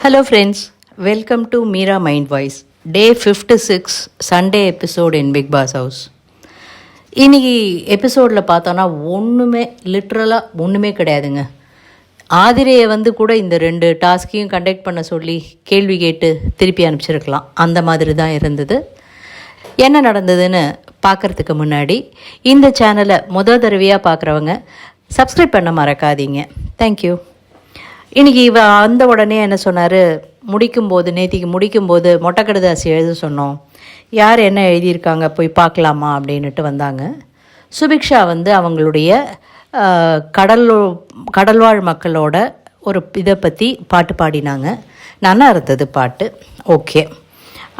Hello friends, welcome to Meera Mind Voice, day 56, Sunday episode in Big Boss House. இன்றைக்கி எபிசோடில் பார்த்தோன்னா லிட்ரலாக ஒன்றுமே கிடையாதுங்க. ஆதிரையை கூட இந்த 2 டாஸ்கையும் கண்டக்ட் பண்ண சொல்லி கேள்வி கேட்டு திருப்பி அனுப்பிச்சிருக்கலாம். அந்த மாதிரி தான் இருந்தது. என்ன நடந்ததுன்னு பார்க்குறதுக்கு முன்னாடி இந்த சேனலை தடவையாக பார்க்குறவங்க சப்ஸ்கிரைப் பண்ண மறக்காதீங்க. தேங்க்யூ. இன்றைக்கி அந்த உடனே என்ன சொன்னார், நேத்திக்கு முடிக்கும்போது மொட்டைக்கடுதாசி எழுத சொன்னோம், யார் என்ன எழுதியிருக்காங்க போய் பார்க்கலாமா அப்படின்ட்டு வந்தாங்க. சுபிக்ஷா அவங்களுடைய கடல்வாழ் மக்களோட ஒரு இதை பற்றி பாட்டு பாடினாங்க. நல்லா இருந்தது பாட்டு. ஓகே.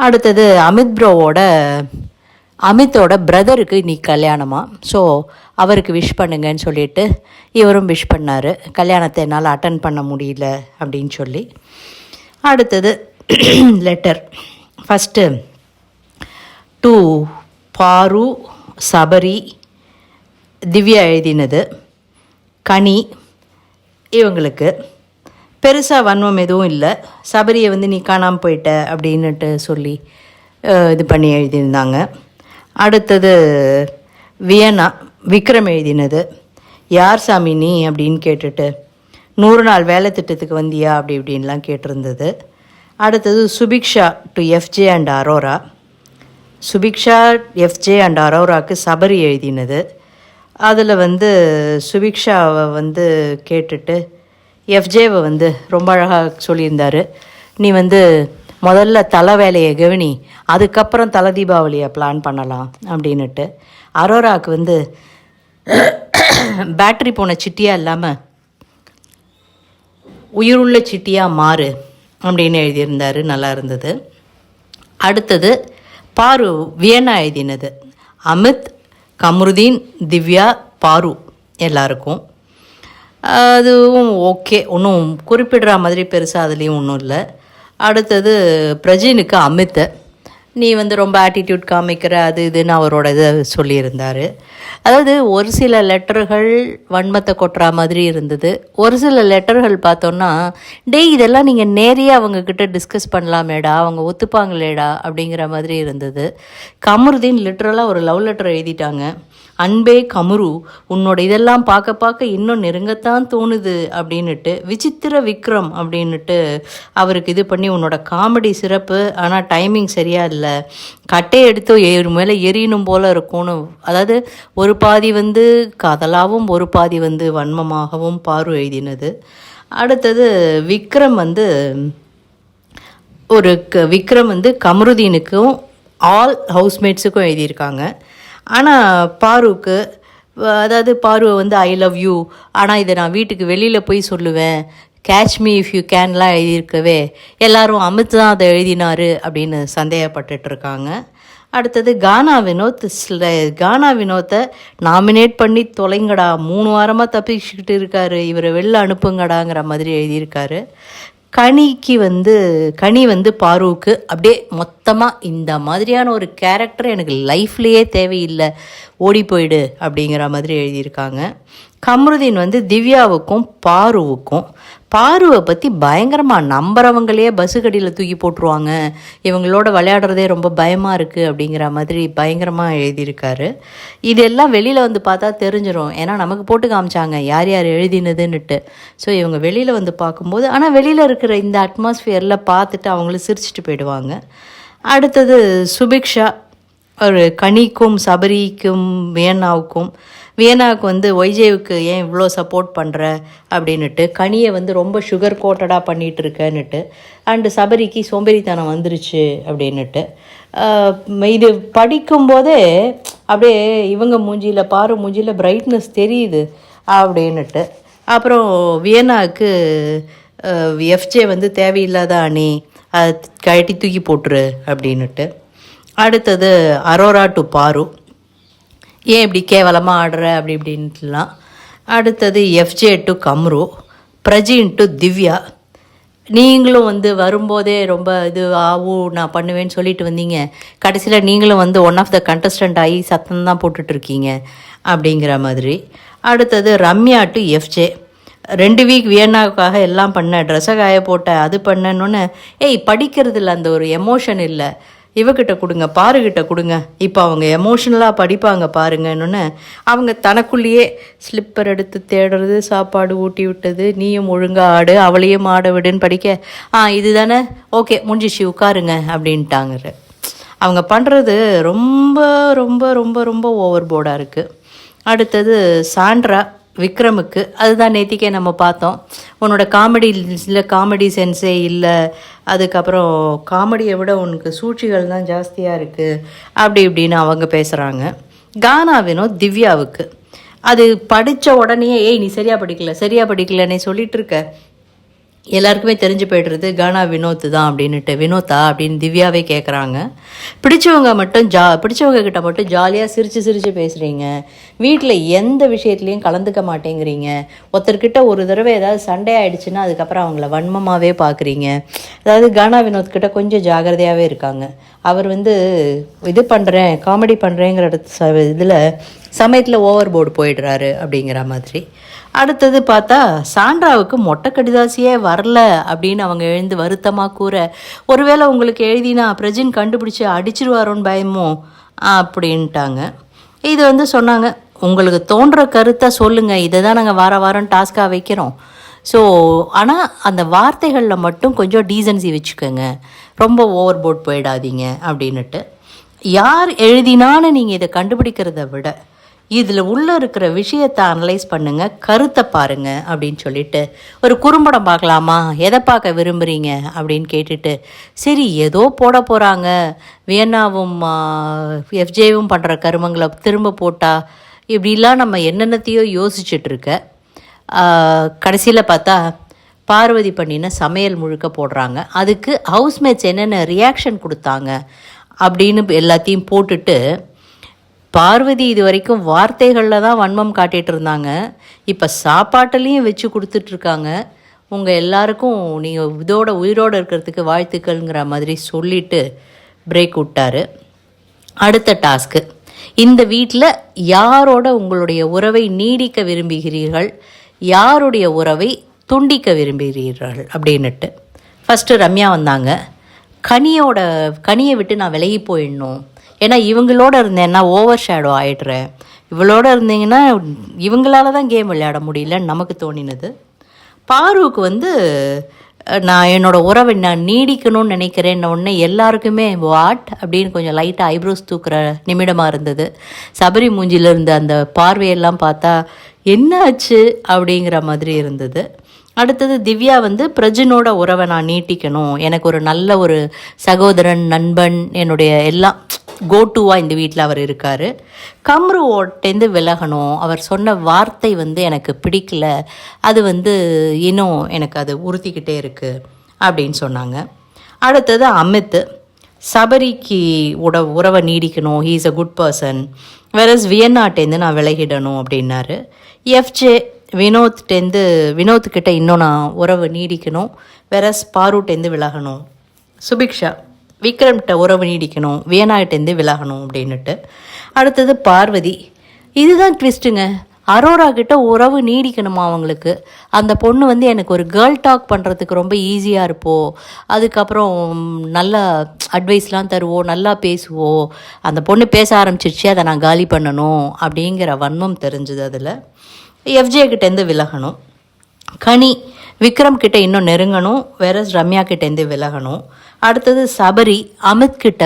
அடுத்தது அமித்தோட பிரதருக்கு இன்னைக்கு கல்யாணமா. ஸோ அவருக்கு விஷ் பண்ணுங்கன்னு சொல்லிட்டு இவரும் விஷ் பண்ணார். கல்யாணத்தை என்னால் அட்டன் பண்ண முடியல அப்படின்னு சொல்லி. அடுத்தது லெட்டர். ஃபஸ்ட்டு டு பாரு, சபரி, திவ்யா எழுதினது. கனி இவங்களுக்கு பெருசாக வன்மம் எதுவும் இல்லை. சபரியை நீ காணாமல் போயிட்ட அப்படின்னுட்டு சொல்லி இது பண்ணி எழுதியிருந்தாங்க. அடுத்தது விக்ரம் எழுதினது. யார் சாமி நீ அப்படின்னு கேட்டுட்டு 100 நாள் வேலை திட்டத்துக்கு வந்தியா அப்படி இப்படின்லாம் கேட்டிருந்தது. அடுத்தது Subiksha to FJ and Aurora. Subiksha, FJ and அரோராவுக்கு சபரி எழுதினது. அதில் சுபிக்ஷாவை கேட்டுட்டு எஃப்ஜேவை ரொம்ப அழகாக சொல்லியிருந்தார், நீ முதல்ல தலை வேலையை கவனி, அதுக்கப்புறம் தலை தீபாவளியை பிளான் பண்ணலாம் அப்படின்னுட்டு. அரோராவுக்கு பேட்ரி போன சிட்டியாக இல்லாமல் உயிருள்ள சிட்டியாக மாறு அப்படின்னு எழுதியிருந்தார். நல்லா இருந்தது. அடுத்தது பாரு வியன்னா எழுதினது. அமித், கமருதீன், திவ்யா, பாரு எல்லாருக்கும். அதுவும் ஓகே, ஒன்றும் குறிப்பிடுற மாதிரி பெருசாக அதுலேயும் ஒன்றும் இல்லை. அடுத்தது பிரஜினுக்கு அமித், நீ ரொம்ப ஆட்டிடியூட் காமிக்கிற அது இதுன்னு அவரோட இதை சொல்லியிருந்தார். அதாவது ஒரு சில லெட்டர்கள் வன்மத்தை கொட்டுற மாதிரி இருந்தது. ஒரு சில லெட்டர்கள் பார்த்தோன்னா, இதெல்லாம் நீங்கள் நேரையாக அவங்கக்கிட்ட டிஸ்கஸ் பண்ணலாமேடா, அவங்க ஒத்துப்பாங்களேடா அப்படிங்கிற மாதிரி இருந்தது. கமருதீன் லிட்ரலாக ஒரு லவ் லெட்டர் எழுதிட்டாங்க. அன்பே கமுரு, உன்னோட இதெல்லாம் பார்க்க இன்னும் நெருங்கத்தான் தோணுது அப்படின்னுட்டு. விசித்திர விக்ரம் அப்படின்னுட்டு அவருக்கு இது பண்ணி, உன்னோட காமெடி சிறப்பு, ஆனால் டைமிங் சரியா இல்லை, கட்டையை எடுத்து மேலே எரியணும் போல் இருக்கும்னு. அதாவது ஒரு பாதி காதலாகவும் ஒரு பாதி வன்மமாகவும் பாரு எழுதினது. அடுத்தது விக்ரம் கமருதீனுக்கும் ஆல் ஹவுஸ்மேட்ஸுக்கும் எழுதியிருக்காங்க. ஆனால் பாருக்கு, அதாவது பாருவை ஐ லவ் யூ, ஆனால் இதை நான் வீட்டுக்கு வெளியில் போய் சொல்லுவேன், கேட்ச் மீ இஃப் யூ கேன்லாம் எழுதியிருக்கவே எல்லாரும் அமித் தான் அதை எழுதினார் அப்படின்னு சந்தேகப்பட்டுருக்காங்க. அடுத்தது கானா வினோத்தை நாமினேட் பண்ணி தொலைங்கடா, 3 வாரமாக தப்பிச்சுக்கிட்டு இருக்காரு, இவரை வெளில அனுப்புங்கடாங்கிற மாதிரி எழுதியிருக்காரு. கனி பாருவுக்கு அப்படியே மொத்தமாக இந்த மாதிரியான ஒரு கேரக்டர் எனக்கு லைஃப்லேயே தேவையில்லை, ஓடி போயிடு அப்படிங்கிற மாதிரி எழுதியிருக்காங்க. கமருதீன் திவ்யாவுக்கும் பாருவை பற்றி பயங்கரமாக நம்புறவங்களையே பஸ்ஸு கடியில் தூக்கி போட்டுருவாங்க, இவங்களோட விளையாடுறதே ரொம்ப பயமாக இருக்குது அப்படிங்கிற மாதிரி பயங்கரமாக எழுதியிருக்காரு. இதெல்லாம் வெளியில் பார்த்தா தெரிஞ்சிடும், ஏன்னா நமக்கு போட்டு காமிச்சாங்க யார் யார் எழுதினதுன்னுட்டு. ஸோ இவங்க வெளியில் பார்க்கும்போது, ஆனால் வெளியில் இருக்கிற இந்த அட்மாஸ்ஃபியரில் பார்த்துட்டு அவங்களும் சிரிச்சிட்டு போயிடுவாங்க. அடுத்தது சுபிக்ஷா ஒரு கனிக்கும் சபரிக்கும் வியன்னாவுக்கு ஒய்ஜேவுக்கு ஏன் இவ்வளோ சப்போர்ட் பண்ணுற அப்படின்னுட்டு, கனியை ரொம்ப சுகர் கோட்டடாக பண்ணிகிட்ருக்கன்னுட்டு, அண்டு சபரிக்கு சோம்பேறித்தனம் வந்துருச்சு அப்படின்னுட்டு. இது படிக்கும்போதே அப்படியே இவங்க பாரு மூஞ்சியில் பிரைட்னஸ் தெரியுது அப்படின்னுட்டு. அப்புறம் வியன்னாவுக்கு எஃப்ஜே தேவையில்லாத அணி, அதை கழட்டி தூக்கி போட்டுரு அப்படின்னுட்டு. அடுத்தது அரோரா டு பாரு, ஏன் இப்படி கேவலமாக ஆடுற அப்படி இப்படின்ட்டுலாம். அடுத்தது FJ to Kamru, Prajin to Divya, நீங்களும் வரும்போதே ரொம்ப இது நான் பண்ணுவேன்னு சொல்லிட்டு வந்தீங்க, கடைசியில் நீங்களும் ஒன் ஆஃப் த கண்டஸ்டன்ட் ஆகி சத்தம் தான் போட்டுட்ருக்கீங்க அப்படிங்கிற மாதிரி. அடுத்தது ரம்யா டு எஃப்ஜே, 2 வீக் வியன்னாவுக்காக எல்லாம் பண்ண, ட்ரெஸ்ஸை காய போட்ட, அது பண்ணணுன்னு, ஏய் படிக்கிறது இல்லை, அந்த ஒரு எமோஷன் இல்லை, இவகிட்ட கொடுங்க, பாருக்கிட்ட கொடுங்க, இப்போ அவங்க எமோஷ்னலாக படிப்பாங்க பாருங்கன்னு அவங்க தனக்குள்ளேயே ஸ்லிப்பர் எடுத்து தேடுறது, சாப்பாடு ஊட்டி விட்டது, நீயும் ஒழுங்காக ஆடு, அவளையும் ஆட விடுன்னு படிக்க, இது தானே, ஓகே முடிஞ்சிச்சு உட்காருங்க அப்படின்ட்டாங்க. அவங்க பண்ணுறது ரொம்ப ரொம்ப ரொம்ப ரொம்ப ஓவர் போர்டாக இருக்குது. அடுத்தது சாண்ட்ரா விக்ரமுக்கு, அதுதான் நேத்திக்கே நம்ம பார்த்தோம், உன்னோட காமெடி சென்ஸே இல்லை, அதுக்கப்புறம் காமெடியை விட உனக்கு சூழ்ச்சிகள் தான் ஜாஸ்தியாக இருக்குது அப்படி இப்படின்னு அவங்க பேசுகிறாங்க. கானா வினோத் திவ்யாவுக்கு, அது படித்த உடனே ஏய் நீ சரியாக படிக்கலன்னே சொல்லிட்டு இருக்க, எல்லாருக்குமே தெரிஞ்சு போய்டுறது கானா வினோத் தான் அப்படின்ட்டு. வினோத்தா அப்படின்னு திவ்யாவே கேட்குறாங்க. பிடிச்சவங்க கிட்ட மட்டும் ஜாலியாக சிரித்து பேசுகிறீங்க, வீட்டில் எந்த விஷயத்துலையும் கலந்துக்க மாட்டேங்கிறீங்க, ஒருத்தர்கிட்ட ஒரு தடவை ஏதாவது சண்டே ஆகிடுச்சுன்னா அதுக்கப்புறம் அவங்கள வன்மமாகவே பார்க்குறீங்க. அதாவது கானா வினோத் கிட்ட கொஞ்சம் ஜாகிரதையாகவே இருக்காங்க. அவர் இது பண்ணுறேன், காமெடி பண்ணுறேங்கிற இதில் சமயத்தில் ஓவர் போர்டு போயிடுறாரு அப்படிங்கிற மாதிரி. அடுத்தது பார்த்தா சாண்ட்ராவுக்கு மொட்டை கடிதாசியே வரல அப்படின்னு அவங்க எழுந்து வருத்தமாக கூற, ஒருவேளை உங்களுக்கு எழுதினா பிரஜின் கண்டுபிடிச்சி அடிச்சிருவாரோன்னு பயமோ அப்படின்ட்டாங்க. இது சொன்னாங்க, உங்களுக்கு தோன்ற கருத்தை சொல்லுங்கள், இதை தான் நாங்கள் வாரம் டாஸ்க்காக வைக்கிறோம். ஸோ ஆனால் அந்த வார்த்தைகளில் மட்டும் கொஞ்சம் டீசன்சி வச்சுக்கோங்க, ரொம்ப ஓவர் போர்ட் போயிடாதீங்க அப்படின்னுட்டு. யார் எழுதினான்னு நீங்கள் இதை கண்டுபிடிக்கிறத விட இதில் உள்ளே இருக்கிற விஷயத்தை அனலைஸ் பண்ணுங்கள், கருத்தை பாருங்கள் அப்படின்னு சொல்லிட்டு, ஒரு குறும்படம் பார்க்கலாமா, எதை பார்க்க விரும்புகிறீங்க அப்படின்னு கேட்டுட்டு, சரி ஏதோ போட போகிறாங்க, வியன்னாவும் எஃப்ஜேவும் பண்ணுற கருமங்களை திரும்ப போட்டால் இப்படிலாம் நம்ம என்னென்னத்தையோ யோசிச்சுட்ருக்க. கடைசியில் பார்த்தா பார்வதி பண்ணின சமையல் முழுக்க போடுறாங்க. அதுக்கு ஹவுஸ்மேட்ஸ் என்னென்ன ரியாக்ஷன் கொடுத்தாங்க அப்படின்னு எல்லாத்தையும் போட்டுட்டு, பார்வதி இது வரைக்கும் வார்த்தைகளில் தான் வன்மம் காட்டிகிட்டு இருந்தாங்க, இப்போ சாப்பாட்டிலையும் வச்சு கொடுத்துட்ருக்காங்க. உங்கள் எல்லாருக்கும் நீங்கள் உயிரோடு இருக்கிறதுக்கு வாழ்த்துக்கள்ங்கிற மாதிரி சொல்லிவிட்டு பிரேக் விட்டார். அடுத்த டாஸ்க்கு, இந்த வீட்டில் யாரோட உங்களுடைய உறவை நீடிக்க விரும்புகிறீர்கள், யாருடைய உறவை துண்டிக்க விரும்புகிறீர்கள் அப்படின்னுட்டு. ஃபஸ்ட்டு ரம்யா வந்தாங்க. கனியை விட்டு நான் விலகி போயிடணும், ஏன்னா இவங்களோட இருந்தேன்னா ஓவர் ஷேடோ ஆகிடுறேன், இவளோட இருந்தீங்கன்னா இவங்களால தான் கேம் விளையாட முடியலன்னு நமக்கு தோணினது. பாருவுக்கு நான் என்னோடய உறவை நான் நீடிக்கணும்னு நினைக்கிறேன்ன உடனே எல்லாருக்குமே வாட் அப்படின்னு கொஞ்சம் லைட்டாக ஐப்ரோஸ் தூக்குற நிமிடமாக இருந்தது. சபரி மூஞ்சியில் இருந்த அந்த பார்வையெல்லாம் பார்த்தா என்ன ஆச்சு அப்படிங்கிற மாதிரி இருந்தது. அடுத்தது திவ்யா பிரஜினோட உறவை நான் நீட்டிக்கணும், எனக்கு ஒரு நல்ல ஒரு சகோதரன், நண்பன், என்னுடைய எல்லாம் கோட்டுவாக இந்த வீட்டில் அவர் இருக்கார். கம்ருவோட்டேருந்து விலகணும், அவர் சொன்ன வார்த்தை எனக்கு பிடிக்கல, அது இன்னும் எனக்கு அது உறுத்திக்கிட்டே இருக்குது அப்படின்னு சொன்னாங்க. அடுத்தது அமித், சபரிக்கு உறவை நீடிக்கணும், he is a good person, whereas வியன்னாட்டேருந்து நான் விலகிடணும் அப்படின்னாரு. எஃப்ஜே வினோத்கிட்ட இன்னும் நான் உறவு நீடிக்கணும், வேறஸ் பாருட்டேருந்து விலகணும். சுபிக்ஷா, விக்ரம்கிட்ட உறவு நீடிக்கணும், வியனாகிட்டேருந்து விலகணும் அப்படின்னுட்டு. அடுத்தது பார்வதி, இதுதான் ட்விஸ்ட்டுங்க, அரோரா கிட்ட உறவு நீடிக்கணுமா அவங்களுக்கு, அந்த பொண்ணு எனக்கு ஒரு கேர்ள் டாக் பண்ணுறதுக்கு ரொம்ப ஈஸியாக இருப்போம், அதுக்கப்புறம் நல்லா அட்வைஸ்லாம் தருவோம், நல்லா பேசுவோம், அந்த பொண்ணு பேச ஆரம்பிச்சிருச்சு, அதை நான் காலி பண்ணணும் அப்படிங்கிற வன்மம் தெரிஞ்சுது. அதில் எஃப்ஜே கிட்டேருந்து விலகணும். கனி, விக்ரம் கிட்ட இன்னும் நெருங்கணும், வேற ரம்யா கிட்டேருந்து விலகணும். அடுத்தது சபரி, அமித் கிட்ட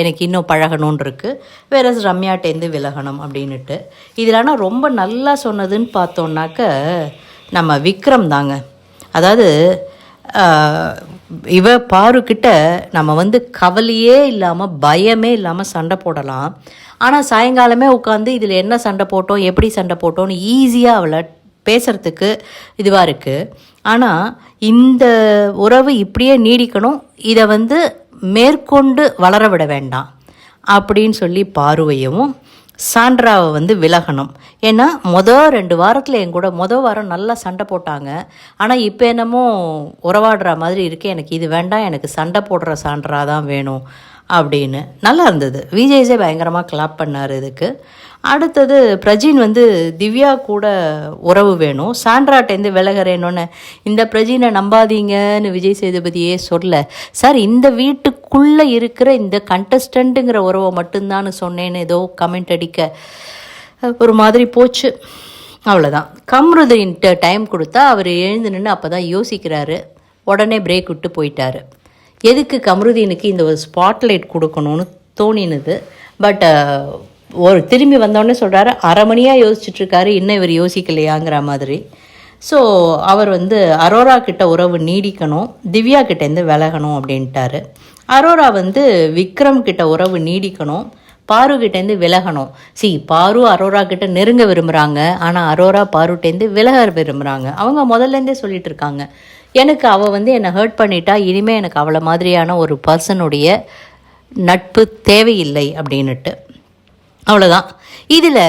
எனக்கு இன்னும் பழகணும்னு இருக்குது, வேற ரம்யாட்டேருந்து விலகணும் அப்படின்னுட்டு. இதில் ஆனால் ரொம்ப நல்லா சொன்னதுன்னு பார்த்தோன்னாக்க நம்ம விக்ரம் தாங்க. அதாவது பாருக்கிட்ட நம்ம கவலையே இல்லாமல் பயமே இல்லாமல் சண்டை போடலாம், ஆனால் சாயங்காலமே உட்காந்து இதில் என்ன சண்டை போட்டோம், எப்படி சண்டை போட்டோன்னு ஈஸியாக அவளை பேசுகிறதுக்கு இதுவாக இருக்குது. ஆனால் இந்த உறவு இப்படியே நீடிக்கணும், இதை மேற்கொண்டு வளர விட வேண்டாம் அப்படின்னு சொல்லி பாருவையும் சாண்ட்ராவை விலகணும். ஏன்னா 2 வாரத்தில் என் கூட வாரம் நல்லா சண்டை போட்டாங்க, ஆனால் இப்போ என்னமோ உறவாடுற மாதிரி இருக்குது, எனக்கு இது வேண்டாம், எனக்கு சண்டை போடுற சாண்ட்ரா தான் வேணும் அப்படின்னு. நல்லா இருந்தது. விஜய்ஸே பயங்கரமாக கிளாப் பண்ணார் இதுக்கு. அடுத்தது பிரஜின் வந்து திவ்யா கூட உறவு வேணும், சாண்ட்ராட்டேருந்து விலகிறேன்னு. இந்த பிரஜினை நம்பாதீங்கன்னு விஜய் சேதுபதியே சொல்ல, சார் இந்த வீட்டுக்குள்ளே இருக்கிற இந்த கண்டஸ்டண்ட்டுங்கிற உறவை மட்டும்தான்னு சொன்னேன்னு ஏதோ கமெண்ட் அடிக்க ஒரு மாதிரி போச்சு. அவ்வளோதான். கம்ருதீன்கிட்ட டைம் கொடுத்தா அவர் எழுந்து நின்று அப்போ தான் யோசிக்கிறாரு. உடனே பிரேக் விட்டு போயிட்டார். எதுக்கு கம்ருதீனுக்கு இந்த ஒரு ஸ்பாட்லைட் கொடுக்கணும்னு தோணினது. பட் ஒரு திரும்பி வந்தோடனே சொல்கிறாரு, அரை மணியாக யோசிச்சுட்ருக்காரு, இன்னும் இவர் யோசிக்கலையாங்கிற மாதிரி. ஸோ அவர் வந்து அரோரா கிட்ட உறவு நீடிக்கணும், திவ்யா கிட்டேருந்து விலகணும் அப்படின்ட்டாரு. அரோரா வந்து விக்ரம் கிட்ட உறவு நீடிக்கணும், பாரு கிட்டேருந்து விலகணும். பாரு அரோரா கிட்ட நெருங்க விரும்புகிறாங்க, ஆனால் அரோரா பாருட்டேருந்து விலக விரும்புகிறாங்க. அவங்க முதல்லேருந்தே சொல்லிட்டு இருக்காங்க, எனக்கு அவள் வந்து என்னை ஹர்ட் பண்ணிட்டா, இனிமேல் எனக்கு அவளை மாதிரியான ஒரு பர்சனுடைய நட்பு தேவையில்லை அப்படின்னுட்டு. அவ்வளோதான். இதில்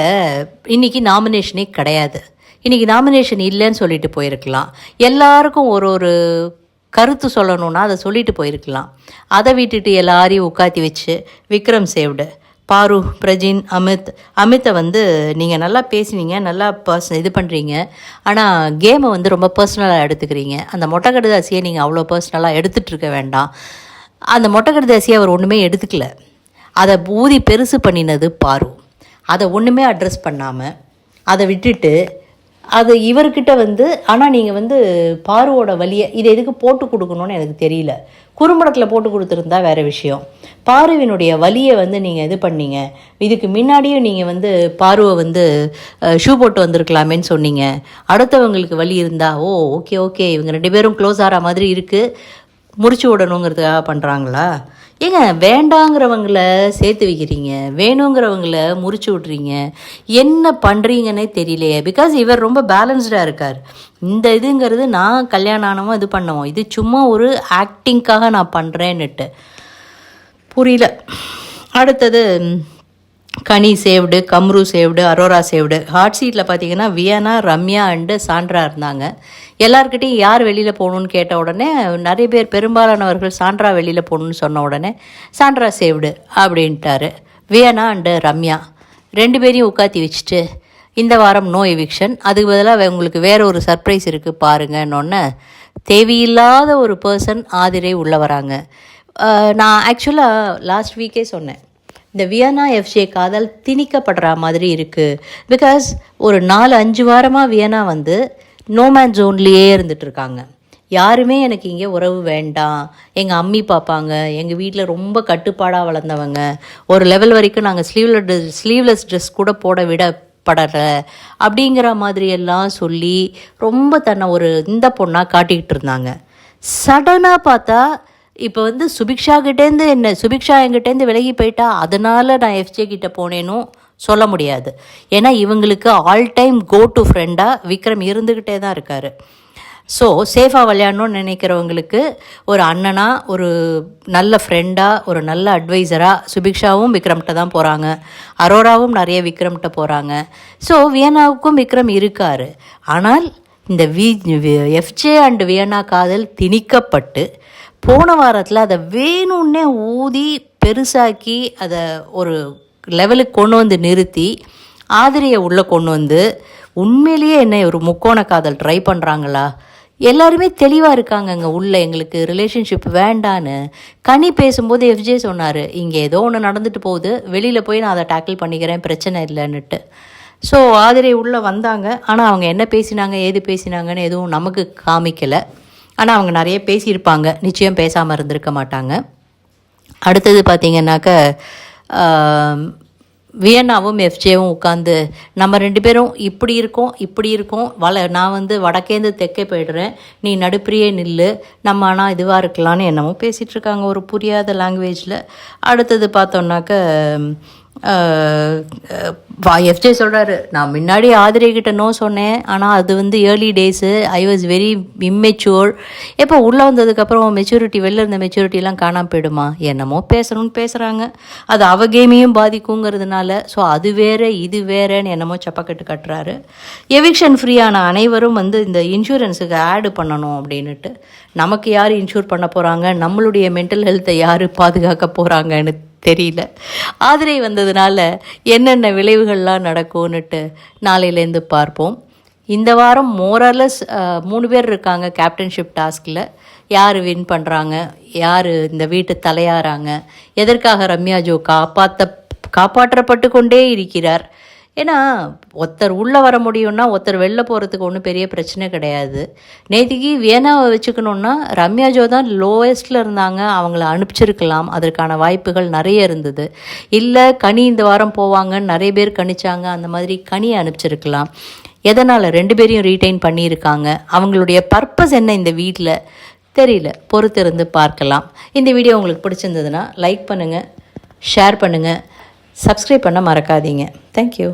இன்றைக்கி நாமினேஷனே கிடையாது. இன்றைக்கி நாமினேஷன் இல்லைன்னு சொல்லிட்டு போயிருக்கலாம். எல்லாருக்கும் ஒரு ஒரு கருத்து சொல்லணுன்னா அதை சொல்லிட்டு போயிருக்கலாம். அதை விட்டுட்டு எல்லாரையும் உட்காத்தி வச்சு விக்ரம் சேவ்டு, பாரு, பிரஜின், அமித்தை வந்து நீங்கள் நல்லா பேசினீங்க, நல்லா இது பண்ணுறீங்க, ஆனால் கேமை வந்து ரொம்ப பர்சனலாக எடுத்துக்கிறீங்க. அந்த மொட்டைக்கடுதாசியை நீங்கள் அவ்வளோ பர்சனலாக எடுத்துகிட்ருக்க வேண்டாம். அந்த மொட்டைக்கடுதாசியை அவர் ஒன்றுமே எடுத்துக்கல, அதை ஊதி பெருசு பண்ணினது பாரு. அதை ஒன்றுமே அட்ரஸ் பண்ணாமல் அதை விட்டுட்டு அது இவர்கிட்ட வந்து, ஆனால் நீங்கள் வந்து பாருவோட வலியை இதை எதுக்கு போட்டு கொடுக்கணும்னு எனக்கு தெரியல. குறும்படத்தில் போட்டு கொடுத்துருந்தா வேறு விஷயம். பாருவினுடைய வலியை வந்து நீங்கள் இது பண்ணீங்க. இதுக்கு முன்னாடியும் நீங்கள் வந்து பாருவை வந்து ஷூ போட்டு வந்திருக்கலாமேன்னு சொன்னீங்க. அடுத்தவங்களுக்கு வலி இருந்தால் ஓகே இவங்க 2 பேரும் க்ளோஸ் ஆகிற மாதிரி இருக்குது, முடிச்சு விடணுங்கிறதுக்காக பண்ணுறாங்களா? ஏங்க, வேண்டாங்கிறவங்கள சேர்த்து வைக்கிறீங்க, வேணுங்கிறவங்கள முறிச்சு விட்றீங்க, என்ன பண்ணுறீங்கன்னே தெரியலையே. பிகாஸ் இவர் ரொம்ப பேலன்ஸ்டாக இருக்கார். இந்த இதுங்கிறது நான் கல்யாணம் ஆனவோ இது பண்ணவோம், இது சும்மா ஒரு ஆக்டிங்காக நான் பண்ணுறேன்னுட்டு புரியல. அடுத்தது கனி saved, Kamru saved, Arora saved. Hot சீட்டில் பார்த்தீங்கன்னா வியனா, ரம்யா அண்டு சாண்ட்ரா இருந்தாங்க. எல்லாருக்கிட்டையும் யார் வெளியில் போகணுன்னு கேட்ட உடனே நிறைய பேர், பெரும்பாலானவர்கள் சாண்ட்ரா வெளியில் போகணுன்னு சொன்ன உடனே சாண்ட்ரா சேவ்டு அப்படின்ட்டாரு. வியனா அண்டு ரம்யா 2 பேரையும் உட்காத்தி வச்சுட்டு, இந்த வாரம் நோ எவிக்ஷன், அதுக்கு பதிலாக உங்களுக்கு வேறு ஒரு சர்ப்ரைஸ் இருக்குது பாருங்கன்னொன்னே தேவையில்லாத ஒரு பர்சன் ஆதிரை உள்ளே வராங்க. நான் ஆக்சுவலாக லாஸ்ட் வீக்கே சொன்னேன், இந்த வியனா எஃப்ஜே காதல் திணிக்கப்படுற மாதிரி இருக்குது. பிகாஸ் ஒரு 4-5 வாரமாக வியனா வந்து நோமேன் ஜோன்லேயே இருந்துகிட்ருக்காங்க. யாருமே எனக்கு இங்கே உறவு வேண்டாம், எங்கள் அம்மி பார்ப்பாங்க, எங்கள் வீட்டில் ரொம்ப கட்டுப்பாடாக வளர்ந்தவங்க, ஒரு லெவல் வரைக்கும் நாங்கள் ஸ்லீவ்லெஸ் ட்ரெஸ் கூட போட விடப்படலை அப்படிங்கிற மாதிரியெல்லாம் சொல்லி ரொம்ப தன்னை ஒரு இந்த பொண்ணாக காட்டிக்கிட்டு இருந்தாங்க. சடனாக பார்த்தா இப்போ வந்து சுபிக்ஷா என்கிட்டேருந்து விலகி போயிட்டா, அதனால் நான் எஃப்ஜே கிட்டே போனேனும் சொல்ல முடியாது. ஏன்னா இவங்களுக்கு ஆல் டைம் கோ டு ஃப்ரெண்டாக விக்ரம் இருந்துக்கிட்டே தான் இருக்கார். ஸோ சேஃபாக விளையாடணும்னு நினைக்கிறவங்களுக்கு ஒரு அண்ணனாக, ஒரு நல்ல ஃப்ரெண்டாக, ஒரு நல்ல அட்வைசராக சுபிக்ஷாவும் விக்ரம்கிட்ட தான் போகிறாங்க, அரோராவும் நிறைய விக்ரம்கிட்ட போகிறாங்க. ஸோ வியனாவுக்கும் விக்ரம் இருக்கார். ஆனால் இந்த எஃப்ஜே அண்ட் வியனா காதல் திணிக்கப்பட்டு போன வாரத்தில் அதை வேணும்னே ஊதி பெருசாக்கி அதை ஒரு லெவலுக்கு கொண்டு வந்து நிறுத்தி ஆதிரியை உள்ளே கொண்டு வந்து உண்மையிலேயே என்ன ஒரு முக்கோண காதல் ட்ரை பண்ணுறாங்களா? எல்லாருமே தெளிவாக இருக்காங்க அங்கே உள்ள, எங்களுக்கு ரிலேஷன்ஷிப் வேண்டான்னு. கனி பேசும்போது எஃப்ஜே சொன்னார், இங்கே ஏதோ ஒன்று நடந்துட்டு போகுது, வெளியில் போய் நான் அதை டேக்கிள் பண்ணிக்கிறேன், பிரச்சனை இல்லைன்னுட்டு. ஸோ ஆதிரை உள்ளே வந்தாங்க. ஆனால் அவங்க என்ன பேசினாங்க, ஏது பேசினாங்கன்னு எதுவும் நமக்கு காமிக்கலை. ஆனால் அவங்க நிறைய பேசியிருப்பாங்க, நிச்சயம் பேசாமல் இருந்திருக்க மாட்டாங்க. அடுத்தது பார்த்திங்கன்னாக்க வியன்னாவும் எஃப்ஜேவும் உட்காந்து நம்ம 2 பேரும் இப்படி இருக்கோம் நான் வந்து வடக்கேந்து தெற்கே போய்டுறேன், நீ நடுப்புறியே நில்லு, நம்ம ஆனால் இதுவாக இருக்கலான்னு என்னமோ பேசிகிட்ருக்காங்க ஒரு புரியாத லாங்குவேஜில். அடுத்தது பார்த்தோன்னாக்க எஃப்ஜே சொல்கிறாரு, நான் முன்னாடி ஆதிரை கிட்ட நோ சொன்னேன், ஆனால் அது வந்து early days, I was very immature. எப்போ உள்ளே வந்ததுக்கப்புறம் மெச்சூரிட்டி, வெளில இருந்த மெச்சூரிட்டிலாம் காணாமல் போயிடுமா? என்னமோ பேசணும்னு பேசுகிறாங்க, அது அவ கேமையும் பாதிக்குங்கிறதுனால. ஸோ அது வேறு இது வேறேன்னு என்னமோ சப்பக்கட்டு கட்டுறாரு. எவிக்ஷன் ஃப்ரீயான அனைவரும் வந்து இந்த இன்சூரன்ஸுக்கு ஆடு பண்ணணும் அப்படின்னுட்டு. நமக்கு யார் இன்சூர் பண்ண போகிறாங்க, நம்மளுடைய மென்டல் ஹெல்த்தை யார் பாதுகாக்க போகிறாங்கன்னு தெரியல. ஆதிரை வந்ததுனால என்னென்ன விளைவுகள்லாம் நடக்கும்னுட்டு நாளையிலேருந்து பார்ப்போம். இந்த வாரம் மோரலஸ் 3 பேர் இருக்காங்க கேப்டன்ஷிப் டாஸ்கில். யார் வின் பண்ணுறாங்க, யார் இந்த வீட்டு தலையாறாங்க, எதற்காக ரம்யா ஜோ காப்பாற்றப்பட்டு கொண்டே இருக்கிறார். ஏன்னா ஒருத்தர் உள்ளே வர முடியும்னா ஒருத்தர் வெளில போகிறதுக்கு ஒன்றும் பெரிய பிரச்சனை கிடையாது. நேற்றுக்கு வியனாவை வச்சுக்கணுன்னா ரம்யா ஜோ தான் லோவஸ்ட்டில் இருந்தாங்க, அவங்கள அனுப்பிச்சிருக்கலாம், அதற்கான வாய்ப்புகள் நிறைய இருந்தது. இல்லை கனி இந்த வாரம் போவாங்கன்னு நிறைய பேர் கணிச்சாங்க, அந்த மாதிரி கனியை அனுப்பிச்சிருக்கலாம். எதனால் 2 பேரையும் ரீட்டைன் பண்ணியிருக்காங்க, அவங்களுடைய பர்பஸ் என்ன இந்த வீட்டில் தெரியல. பொறுத்திருந்து பார்க்கலாம். இந்த வீடியோ உங்களுக்கு பிடிச்சிருந்ததுன்னா லைக் பண்ணுங்கள், ஷேர் பண்ணுங்கள், சப்ஸ்கிரைப் பண்ண மறக்காதீங்க. தேங்க்யூ.